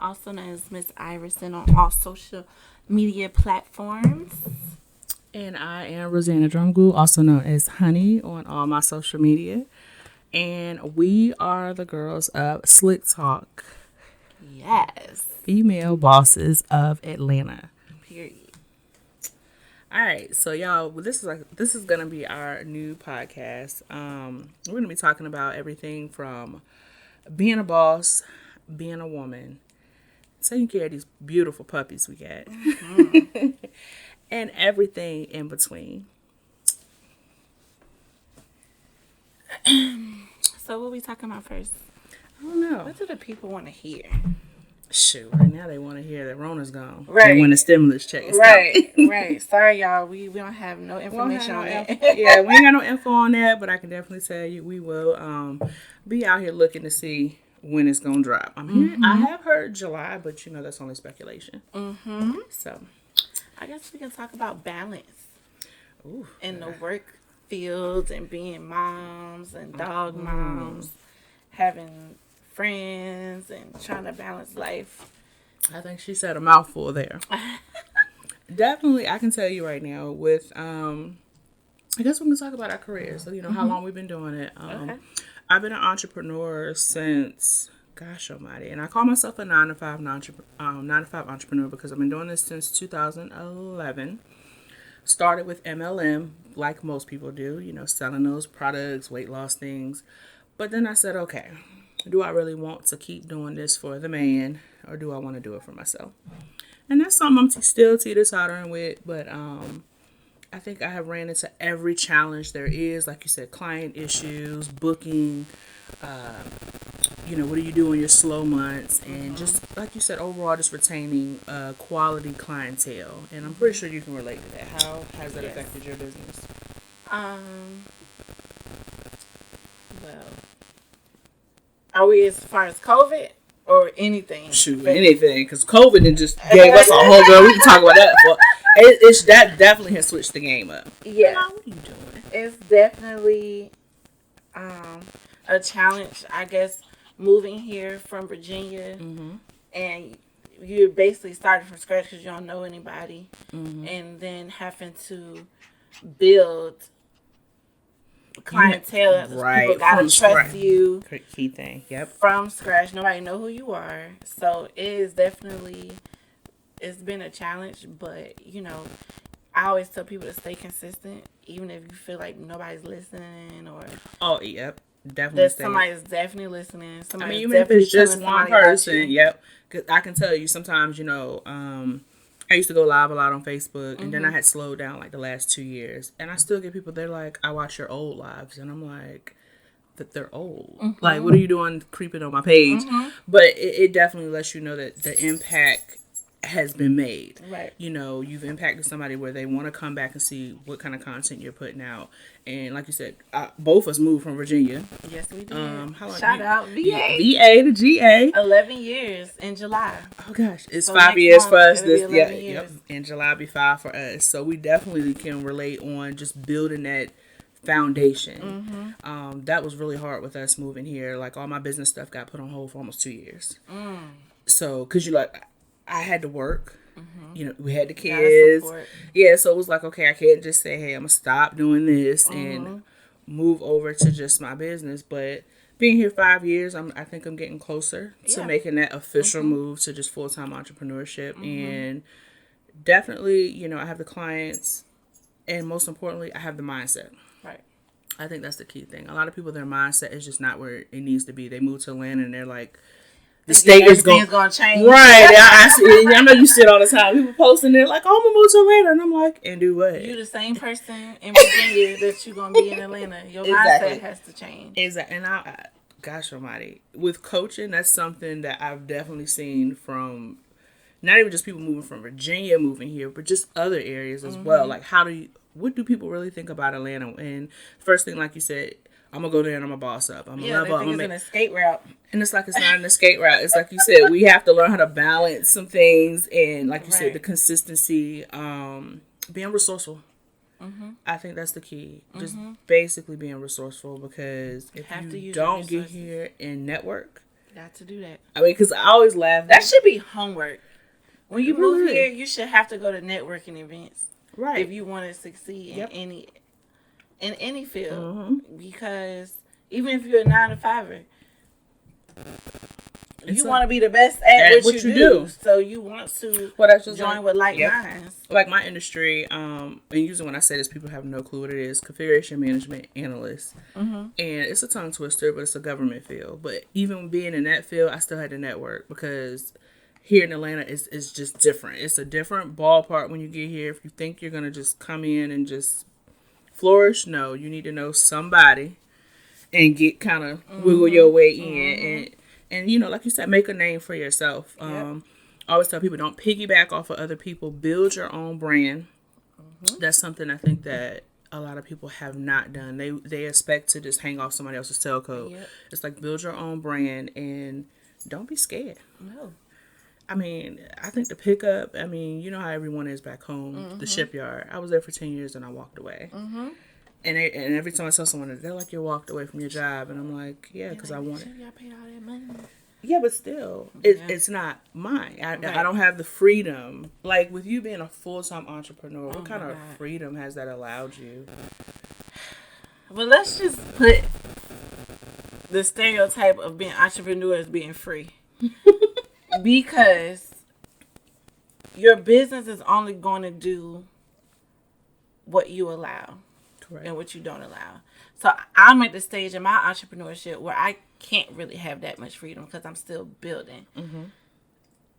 also known as Miss Iverson on all social media platforms. And I am Rosanna Drumgool, also known as Honey on all my social media. And we are the girls of Slick Talk, Yes. female bosses of Atlanta. Period. All right, so y'all, this is gonna be our new podcast. We're gonna be talking about everything from being a boss, being a woman, taking care of these beautiful puppies we got, and everything in between. So what we talking about first? I don't know. What do the people want to hear? Shoot, right now they want to hear that Rona's gone. Right. And when the stimulus check is Right, right. Sorry, y'all. We don't have no information on that. Yeah, we ain't got no info on that, but I can definitely tell you we will be out here looking to see when it's gonna drop. I have heard July, but that's only speculation. So I guess we can talk about balance ooh, in the work field and being moms and dog moms, having friends and trying to balance life. I think she said a mouthful there. Definitely, I can tell you right now with I guess we can talk about our careers. So how long we've been doing it. Okay. I've been an entrepreneur since, gosh almighty, and I call myself a 9-to-5 entrepreneur because I've been doing this since 2011. Started with MLM, like most people do, selling those products, weight loss things. But then I said, okay, do I really want to keep doing this for the man, or do I want to do it for myself? And that's something I'm still teeter-tottering with, but I think I have ran into every challenge there is, like you said, client issues, booking, what do you do in your slow months, and just, like you said, overall just retaining quality clientele. And I'm pretty sure you can relate to that. How has that affected your business? Well, are we as far as COVID or anything? Shoot, anything, because COVID just gave us a whole girl. We can talk about that. But that definitely has switched the game up. Yeah. What are you doing? It's definitely a challenge, I guess, moving here from Virginia, and you're basically starting from scratch because you don't know anybody, and then having to build clientele. Right. People gotta trust you. Key thing. Yep. From scratch. Nobody know who you are. So it is definitely, it's been a challenge, but I always tell people to stay consistent, even if you feel like nobody's listening, or yep, definitely. that somebody is definitely listening. Somebody even if it's just one person, yep. Because I can tell you sometimes, I used to go live a lot on Facebook, and then I had slowed down like the last 2 years, and I still get people. They're like, "I watch your old lives," and I'm like, "That they're old. Like, what are you doing creeping on my page?" But it definitely lets you know that the impact has been made. Right. You've impacted somebody where they want to come back and see what kind of content you're putting out. And like you said, both of us moved from Virginia. Yes, we did. How long? Shout out VA. VA to GA. 11 years in July. Oh gosh, it's So 5 years month, for us. it'll be 11 years. Yep. In July be 5 for us. So we definitely can relate on just building that foundation. That was really hard with us moving here. Like all my business stuff got put on hold for almost 2 years. So, cause I had to work. We had the kids. Yeah, so it was like, okay, I can't just say, hey, I'm gonna stop doing this and move over to just my business. But being here 5 years, I think I'm getting closer to making that official move to just full-time entrepreneurship. And definitely, I have the clients, and most importantly, I have the mindset. Right. I think that's the key thing. A lot of people, their mindset is just not where it needs to be. They move to Atlanta and they're like, the state is going to change. Right. I know you see it all the time. People posting there like, oh, I'm going to move to Atlanta. And I'm like, and do what? You the same person in Virginia that you're going to be in Atlanta. Your mindset has to change. Exactly. And gosh almighty, with coaching, that's something that I've definitely seen from not even just people moving from Virginia moving here, but just other areas as well. Like, what do people really think about Atlanta? And first thing, like you said, I'm going to go there and I'm going to boss up. I'm going to level up. It's an escape route. And it's like it's not an escape route. It's like you said, we have to learn how to balance some things. And like you said, the consistency, being resourceful. I think that's the key. Just basically being resourceful, because if you don't get here and network, Got to do that. I mean, because I always laugh. That should be homework. When you move here, you should have to go to networking events. Right. If you want to succeed in any field. Because even if you're a 9-to-5er, you want to be the best at what you do. So you want to join with like minds. Like my industry, and usually when I say this, people have no clue what it is. Configuration management analyst. And it's a tongue twister, but it's a government field. But even being in that field, I still had to network because here in Atlanta, it's just different. It's a different ballpark when you get here. If you think you're going to just come in and just flourish, no, you need to know somebody and get kind of wiggle your way in. And, you know, like you said, make a name for yourself. I always tell people, don't piggyback off of other people. Build your own brand. That's something I think that a lot of people have not done. They expect to just hang off somebody else's tailcoat. It's like, build your own brand and don't be scared. No. I mean, I think the pickup, I mean, you know how everyone is back home, the shipyard. I was there for 10 years and I walked away. And every time I tell someone, they're like, you walked away from your job. And I'm like, yeah, because I want it. Y'all paid all that money. Yeah, but still, it's not mine. I don't have the freedom. Like, with you being a full-time entrepreneur, what kind of freedom has that allowed you? Well, let's just put the stereotype of being entrepreneur as being free. Because your business is only going to do what you allow. Correct. And what you don't allow. So I'm at the stage in my entrepreneurship where I can't really have that much freedom because I'm still building.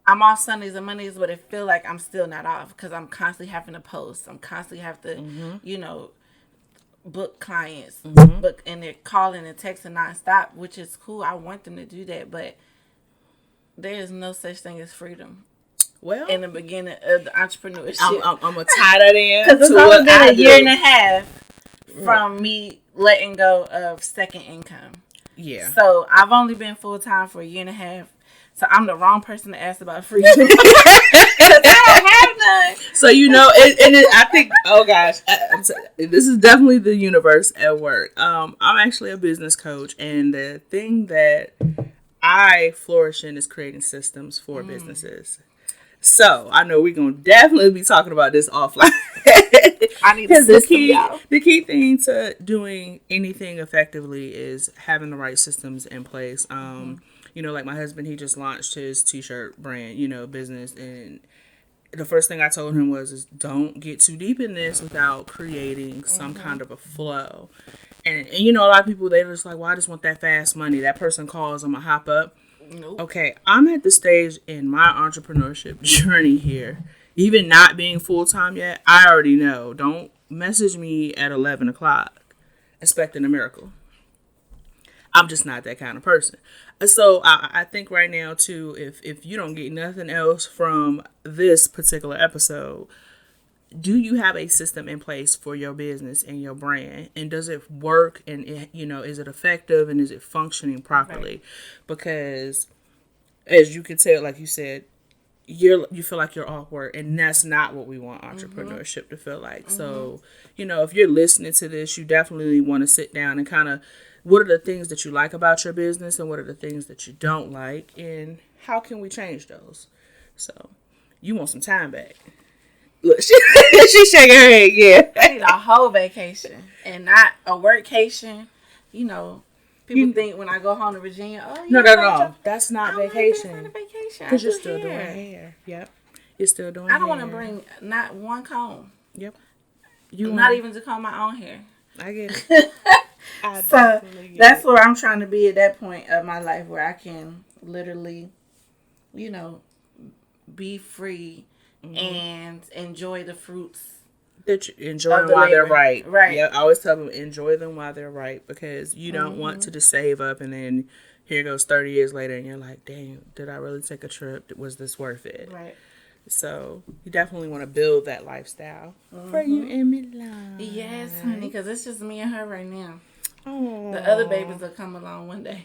I'm off Sundays and Mondays, but it feel like I'm still not off because I'm constantly having to post. I'm constantly have to, you know, book clients, and they're calling and texting nonstop, which is cool. I want them to do that, but there is no such thing as freedom. Well, in the beginning of the entrepreneurship, I'm gonna tie that in because it's only been a year and a half from me letting go of second income. Yeah. So I've only been full time for a year and a half. So I'm the wrong person to ask about freedom. I don't have none. So you know, I think, oh gosh, this is definitely the universe at work. I'm actually a business coach, and the thing that I flourish in is creating systems for businesses. So I know we're gonna definitely be talking about this offline. I need a system, the key thing to doing anything effectively is having the right systems in place. You know, like my husband, he just launched his t-shirt brand, you know, business, and the first thing I told him is don't get too deep in this without creating some kind of a flow. And you know, a lot of people, they're just like, well, I just want that fast money. That person calls, I'm gonna hop up. Nope. Okay, I'm at the stage in my entrepreneurship journey here, even not being full-time yet, I already know. Don't message me at 11 o'clock expecting a miracle. I'm just not that kind of person. So I think right now, too, if you don't get nothing else from this particular episode, do you have a system in place for your business and your brand? And does it work? And, you know, is it effective? And is it functioning properly? Right. Because, as you can tell, like you said, you feel like you're off work. And that's not what we want entrepreneurship to feel like. So, you know, if you're listening to this, you definitely want to sit down and kind of, what are the things that you like about your business and what are the things that you don't like? And how can we change those? So, you want some time back. Look, she's shaking her head, yeah. I need a whole vacation and not a workcation. You know, people think when I go home to Virginia, no. That's not vacation. That's not a vacation. Because you're still doing hair. Yep. You're still doing hair. I don't want to bring not one comb. Yep. Not even to comb my own hair. I get it. So that's where I'm trying to be at that point of my life where I can literally, you know, be free and enjoy the fruits. That you enjoy them while they're ripe. Right. Yeah, I always tell them, enjoy them while they're ripe, because you don't want to just save up and then here goes 30 years later and you're like, dang, did I really take a trip? Was this worth it? Right. So you definitely want to build that lifestyle for you and Milan. Yes, honey, because it's just me and her right now. Aww. The other babies will come along one day.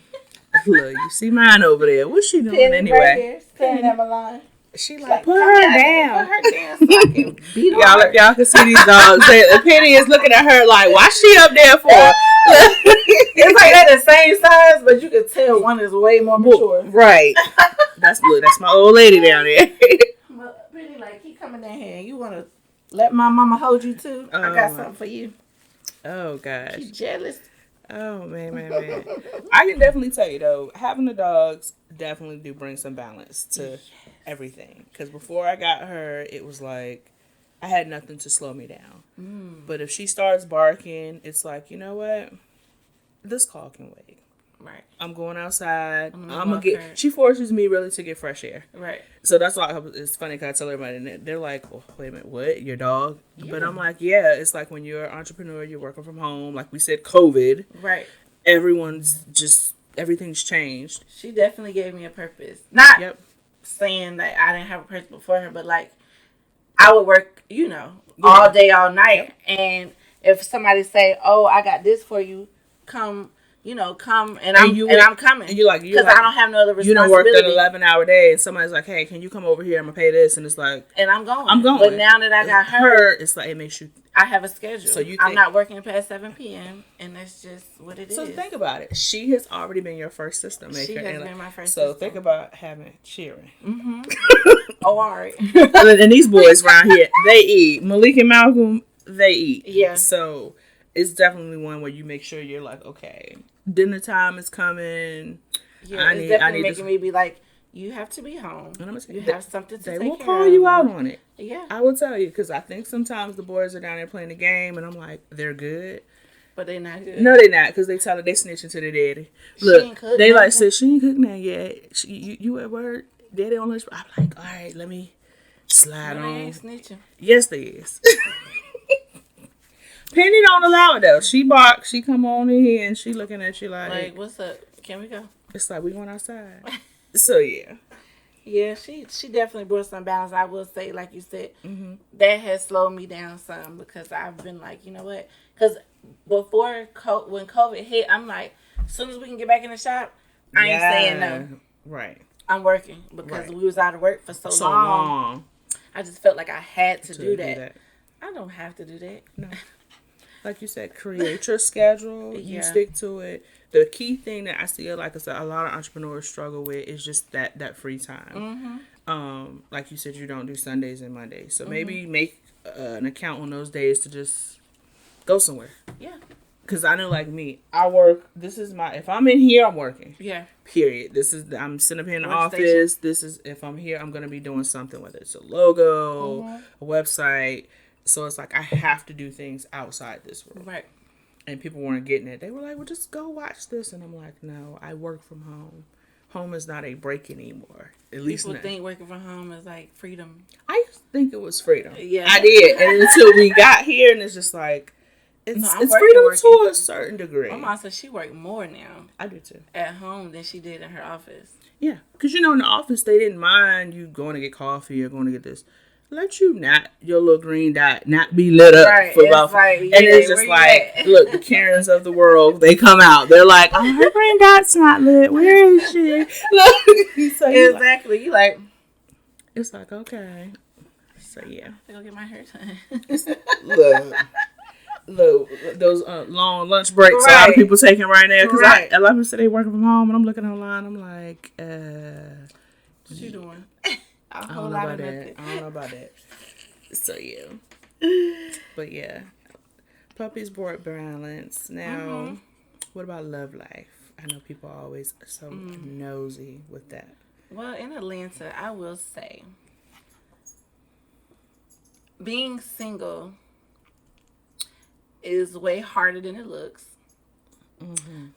Look, you see mine over there. What's she doing Penny anyway? Penny Milan. She like, put her down. Put her down so I can beat y'all, if y'all can see these dogs, Penny is looking at her like, why she up there for? It's like that the same size, but you can tell one is way more mature. Right. That's my old lady down there. But pretty like keep coming down here. You wanna let my mama hold you too? I got something for you. Oh gosh. She jealous. Oh man. I can definitely tell you though, having the dogs definitely do bring some balance to everything. Because before I got her, it was like I had nothing to slow me down. But if she starts barking, it's like, you know what? This call can wait. Right. I'm going outside. I'm gonna get. She forces me really to get fresh air. Right. So that's why it's funny because I tell everybody, and they're like, "Oh, wait a minute, what? Your dog?" Yeah. But I'm like, "Yeah, it's like when you're an entrepreneur, you're working from home. Like we said, COVID. Right. Everything's changed." She definitely gave me a purpose. Not saying that I didn't have a purpose before her, but like I would work, all day, all night, and if somebody say, "Oh, I got this for you," come, come, and I'm coming. And you're like, because I don't have no other responsibility. You don't work that 11-hour day, and somebody's like, "Hey, can you come over here? I'm gonna pay this," and it's like, and I'm going. But now that I got her, it's like it makes you. I have a schedule. So I'm not working past 7 p.m. and that's just what it is. So think about it. She has already been your first system maker. She has been my first. So think about having cheering. Oh, all right. And these boys around here, they eat. Malik and Malcolm, they eat. Yeah. So it's definitely one where you make sure you're like, okay, dinner time is coming. Yeah, it's definitely making me be like, you have to be home. And I'm you have something to take care of. They will call you out on it. Yeah. I will tell you, because I think sometimes the boys are down there playing the game, and I'm like, they're good. But they're not good. No, they're not, because they tell her they snitching to their daddy. Look, they like said, she ain't cooked now yet. You at work? Daddy on lunch? I'm like, all right, let me slide on. They ain't snitching. Yes, they is. Penny don't allow it, though. She barks. She come on in here, and she looking at you like, what's up? Can we go? It's like, we going outside. So, yeah. Yeah, she definitely brought some balance. I will say, like you said, that has slowed me down some because I've been like, you know what? Because before, when COVID hit, I'm like, as soon as we can get back in the shop, I ain't saying no. Right. I'm working because we was out of work for so long. I just felt like I had to do that. I don't have to do that. No. Like you said, create your schedule. You stick to it. The key thing that I see, like I said, a lot of entrepreneurs struggle with is just that free time. Like you said, you don't do Sundays and Mondays. So maybe make an account on those days to just go somewhere. Yeah. Because I know, like me, I work. This is if I'm in here, I'm working. Yeah. Period. I'm sitting up here in the office. If I'm here, I'm going to be doing something, whether it's a logo, a website. So it's like I have to do things outside this world. Right. And people weren't getting it. They were like, well, just go watch this. And I'm like, no, I work from home. Home is not a break anymore. At least people think working from home is like freedom. I used to think it was freedom. Yeah. I did. And until we got here, and it's just like, it's freedom to a certain degree. My mom said she worked more now. I do too. At home than she did in her office. Yeah. Because, in the office, they didn't mind you going to get coffee or going to get this. Let you your little green dot not be lit up for about and it's just like, look, the Karens of the world, they come out, they're like, oh, her green dot's not lit, where is she? Look, so exactly, you like it's like, okay, so yeah, I go get my hair done. look, those long lunch breaks a lot of people taking right now because a lot of people say they working from home, and I'm looking online, I'm like, what you doing? I don't know about that. So, yeah. But, yeah. Puppies brought balance. Now, what about love life? I know people are always so nosy with that. Well, in Atlanta, I will say, being single is way harder than it looks.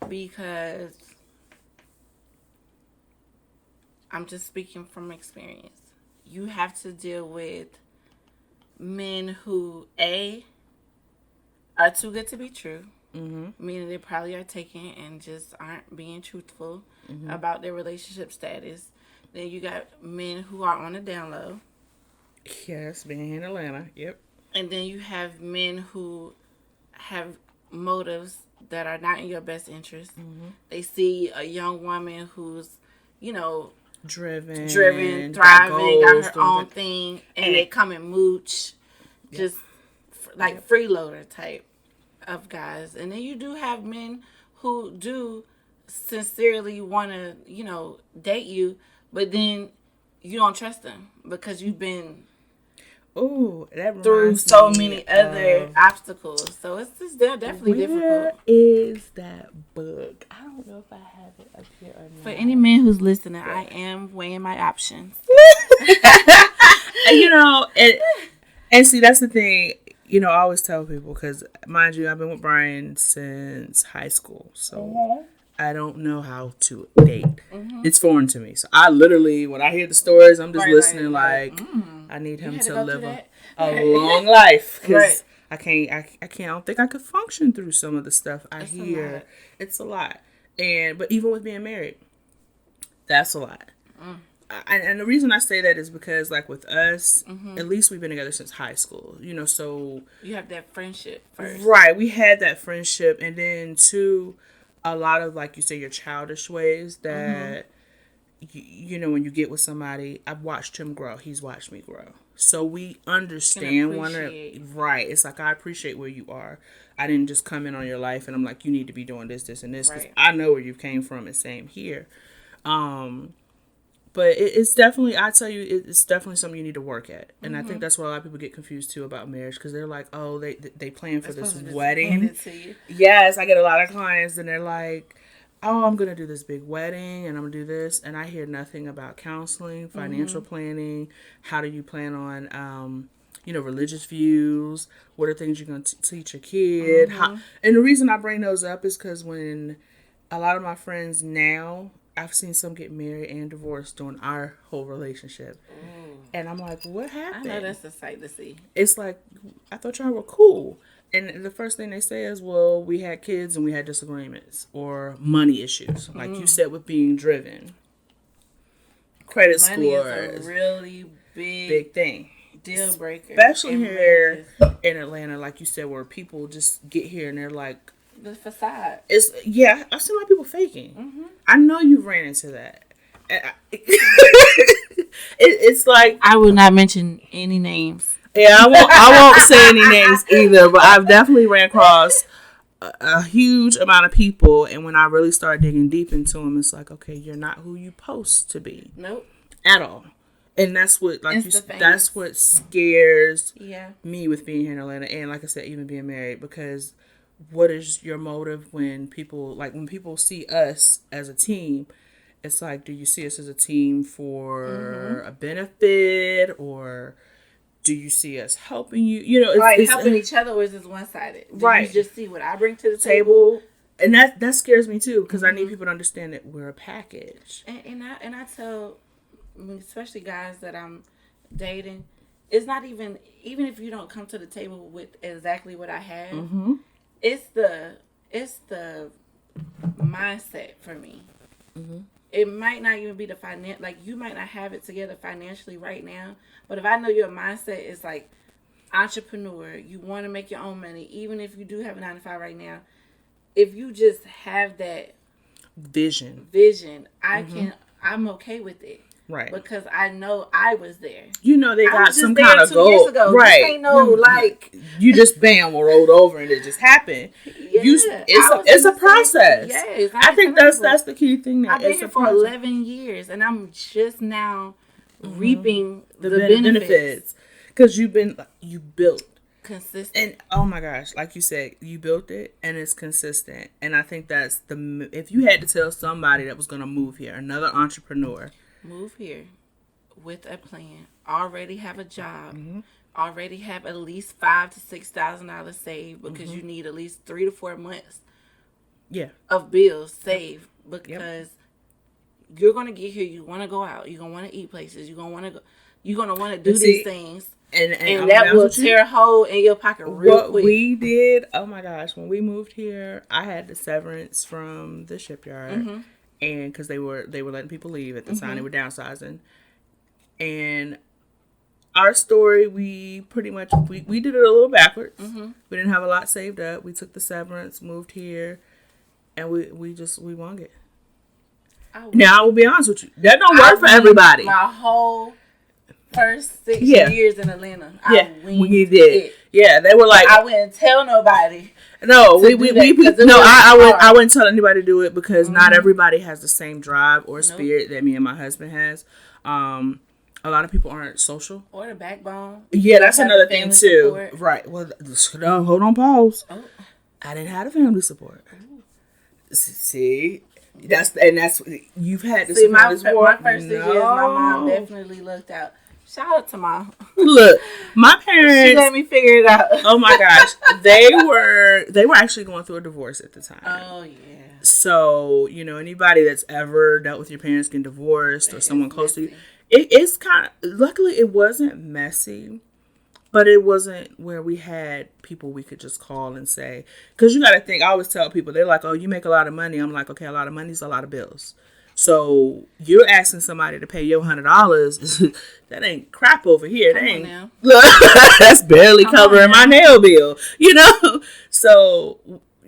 Because I'm just speaking from experience. You have to deal with men who, A, are too good to be true. Meaning they probably are taking and just aren't being truthful about their relationship status. Then you got men who are on the down low. Yes, being in Atlanta. Yep. And then you have men who have motives that are not in your best interest. They see a young woman who's, driven, thriving, got her own thing, and they come and mooch, just like freeloader type of guys. And then you do have men who do sincerely want to, date you, but then you don't trust them because you've been through so many other obstacles. So it's just definitely difficult. Where is that book? I don't know if I have it up here or not. For any man who's listening, I am weighing my options. And see, that's the thing. I always tell people, because mind you, I've been with Brian since high school, so I don't know how to date. It's foreign to me. So I literally, when I hear the stories, I'm just listening I need him to live a long life, because I don't think I could function through some of the stuff I hear. It's a lot. But even with being married, that's a lot. And the reason I say that is because, like, with us, at least we've been together since high school, so... You have that friendship first. Right, we had that friendship, and then, too, a lot of, like you say, your childish ways that, when you get with somebody, I've watched him grow, he's watched me grow. So we understand one another. Right, it's like, I appreciate where you are. I didn't just come in on your life, and I'm like, you need to be doing this, this, and this, because I know where you came from, and same here. But it's definitely, I tell you, it's definitely something you need to work at. And I think that's what a lot of people get confused, too, about marriage. Because they're like, oh, they plan for this wedding. Yes, I get a lot of clients, and they're like, oh, I'm going to do this big wedding, and I'm going to do this. And I hear nothing about counseling, financial planning. How do you plan on, religious views? What are things you're going to teach your kid? And the reason I bring those up is because when a lot of my friends now... I've seen some get married and divorced during our whole relationship. And I'm like, what happened? I know that's a sight to see. It's like, I thought y'all were cool. And the first thing they say is, well, we had kids and we had disagreements or money issues. Like you said, with being driven. Credit scores. Is a really big thing. Deal breaker. Especially here in Atlanta, like you said, where people just get here and they're like, the facade. I've seen a lot of people faking. I know you've ran into that. It's like, I will not mention any names. Yeah, I won't say any names either. But I've definitely ran across a huge amount of people, and when I really start digging deep into them, it's like, okay, you're not who you supposed to be. Nope. At all. And that's what, that's what scares me with being here in Atlanta, and like I said, even being married, because. What is your motive when people see us as a team? It's like, do you see us as a team for a benefit, or do you see us helping you? It's helping each other, or is this one-sided? Right. You just see what I bring to the table, and that scares me too, because I need people to understand that we're a package. And I tell, especially guys that I'm dating, it's not even if you don't come to the table with exactly what I have. It's the mindset for me. It might not even be the finance. Like, you might not have it together financially right now, but if I know your mindset is like entrepreneur, you want to make your own money, even if you do have a 9-to-5 right now. If you just have that vision, I'm okay with it. Right. Because I know I was there. They got some kind of goal. Right. This ain't no, you just bam rolled over and it just happened. Yeah, it's a process. Yes. I think that's the key thing there. I've been here for 11 years and I'm just now reaping the benefits. Because you built. Consistent. And oh my gosh, like you said, you built it and it's consistent. And I think that's if you had to tell somebody that was going to move here, another entrepreneur, move here with a plan, already have a job, already have at least $5,000 to $6,000 saved, because you need at least 3 to 4 months of bills saved, because you're going to get here, you want to go out, you're going to want to eat places, you're going to want to do these things, and that will tear a hole in your pocket real quick. What we did, oh my gosh, when we moved here, I had the severance from the shipyard. And because they were letting people leave at the time, they were downsizing. And our story, we pretty much, we did it a little backwards. We didn't have a lot saved up. We took the severance, moved here, and we won it. Now, I will be honest with you, that don't work for everybody. My whole first 6 years in Atlanta, we did. Yeah, they were like, I wouldn't tell nobody. No, I wouldn't tell anybody to do it because not everybody has the same drive or spirit that me and my husband has. A lot of people aren't social. Or the backbone. Yeah, that's another thing too. Support. Right. Well, hold on, pause. Oh. I didn't have a family support. Ooh. See, that's you've had this. See, my first 6 years, my mom definitely looked out. Shout out to Mom. Look, my parents. She let me figure it out. Oh my gosh, they were actually going through a divorce at the time. Oh yeah. So anybody that's ever dealt with your parents getting divorced or someone close to you, it's kind of. Luckily, it wasn't messy, but it wasn't where we had people we could just call and say. Because you got to think. I always tell people, they're like, "Oh, you make a lot of money." I'm like, "Okay, a lot of money is a lot of bills." So you're asking somebody to pay your $100. That ain't crap over here. That ain't. Look, that's barely covering my nail bill. So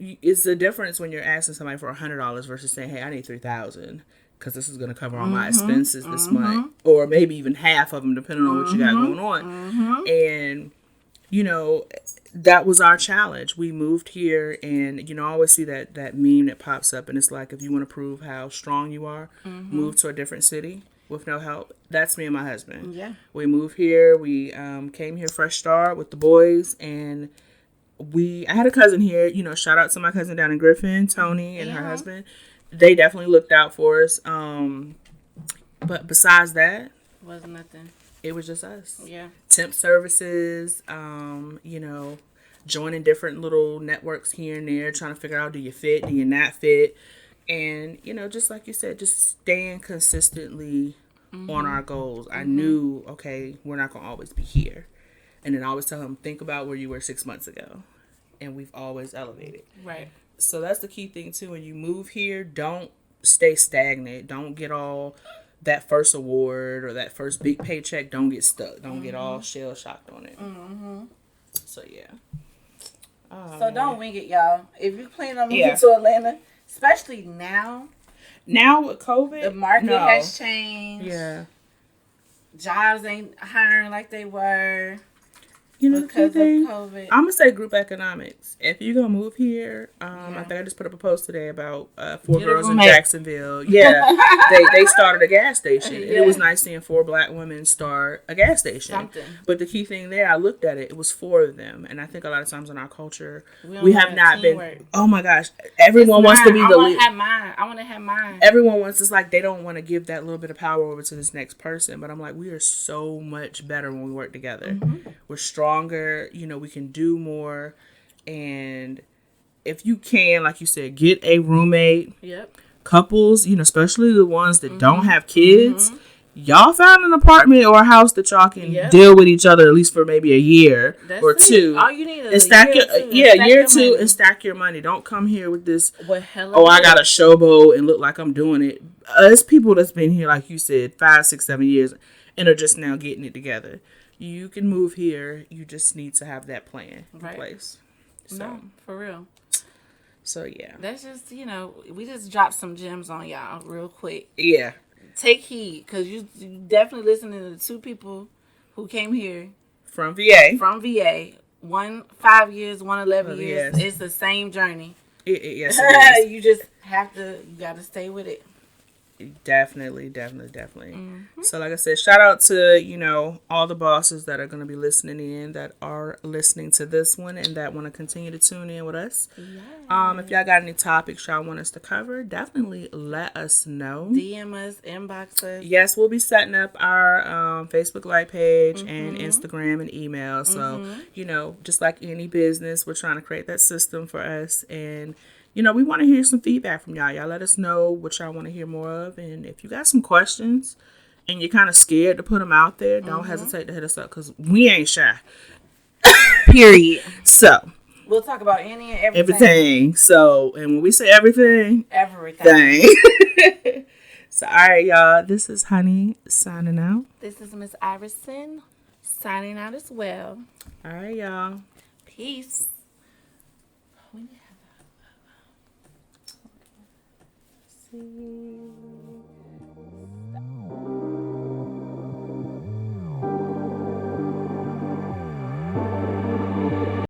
it's the difference when you're asking somebody for $100 versus saying, "Hey, I need $3,000 because this is going to cover all my expenses this month," or maybe even half of them, depending on what you got going on. And that was our challenge. We moved here, and I always see that meme that pops up, and it's like, if you want to prove how strong you are, move to a different city with no help. That's me and my husband. Yeah, we moved here. We came here fresh start with the boys, and I had a cousin here. Shout out to my cousin down in Griffin, Tony, and her husband. They definitely looked out for us. But besides that, wasn't nothing. It was just us. Yeah. Temp services, joining different little networks here and there, trying to figure out, do you fit, do you not fit? And, just like you said, just staying consistently on our goals. I knew, okay, we're not going to always be here. And then I always tell them, think about where you were 6 months ago. And we've always elevated. Right. So that's the key thing, too. When you move here, don't stay stagnant. Don't get all... that first award or that first big paycheck, don't get stuck. Don't get all shell shocked on it. So yeah. So don't wing it, y'all. If you plan on moving to Atlanta, especially now. Now with COVID, the market has changed. Yeah. Jobs ain't hiring like they were. Because of COVID. I'm gonna say group economics. If you're gonna move here, I think I just put up a post today about 4 girls in Jacksonville. Yeah, they started a gas station. And it was nice seeing 4 black women start a gas station. Something. But the key thing there, I looked at it. It was 4 of them, and I think a lot of times in our culture, we have not been. Oh my gosh, everyone wants to be the leader. I want to have mine. Everyone wants. It's like they don't want to give that little bit of power over to this next person. But I'm like, we are so much better when we work together. We're stronger, we can do more. And if you can, like you said, get a roommate. Yep. Couples, especially the ones that don't have kids, y'all found an apartment or a house that y'all can deal with each other at least for maybe a year or 2. All you need is and stack year 2 and stack your money. Don't come here with this, I got a showboat and look like I'm doing it. There's people that's been here, like you said, 5, 6, 7 years and are just now getting it together. You can move here. You just need to have that plan in place. So, no, for real. So, yeah. That's just, we just dropped some gems on y'all real quick. Yeah. Take heed, because you definitely listening to the 2 people who came here. From VA. One 5 years, one 11 years. Yes. It's the same journey. Yes, it is. You just you got to stay with it. Definitely. So like I said, shout out to all the bosses that are going to be listening in, that are listening to this one, and that want to continue to tune in with us. Yes. If y'all got any topics y'all want us to cover, definitely let us know. DM us, inbox us. Yes, we'll be setting up our Facebook Live page and Instagram and email. So just like any business, we're trying to create that system for us. And we want to hear some feedback from y'all. Y'all let us know what y'all want to hear more of. And if you got some questions and you're kind of scared to put them out there, don't hesitate to hit us up, because we ain't shy. Period. So we'll talk about any and everything. So, and when we say everything. So, all right, y'all. This is Honey signing out. This is Miss Iverson signing out as well. All right, y'all. Peace. See.